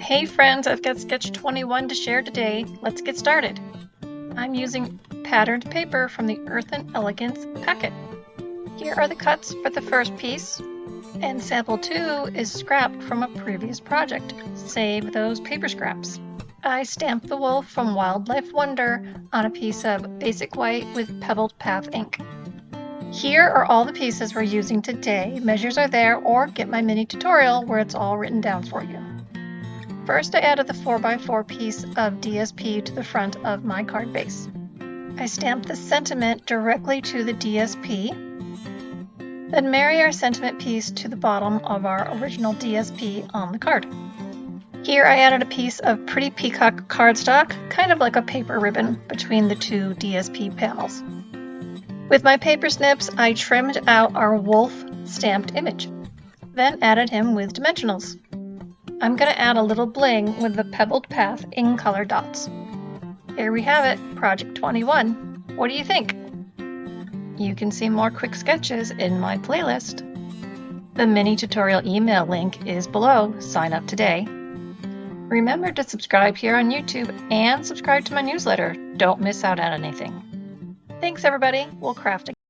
Hey friends, I've got sketch 21 to share today. Let's get started. I'm using patterned paper from the Earthen Elegance packet. Here are the cuts for the first piece, and sample 2 is scrapped from a previous project. Save those paper scraps. I stamped the wolf from Wildlife Wonder on a piece of basic white with pebbled path ink. Here are all the pieces we're using today. Measures are there, or get my mini tutorial where it's all written down for you. First, I added the 4x4 piece of DSP to the front of my card base. I stamped the sentiment directly to the DSP, then marry our sentiment piece to the bottom of our original DSP on the card. Here I added a piece of pretty peacock cardstock, kind of like a paper ribbon, between the two DSP panels. With my paper snips, I trimmed out our wolf stamped image, then added him with dimensionals. I'm going to add a little bling with the pebbled path in color dots. Here we have it, Project 21. What do you think? You can see more quick sketches in my playlist. The mini tutorial email link is below. Sign up today. Remember to subscribe here on YouTube and subscribe to my newsletter. Don't miss out on anything. Thanks everybody. We'll craft again.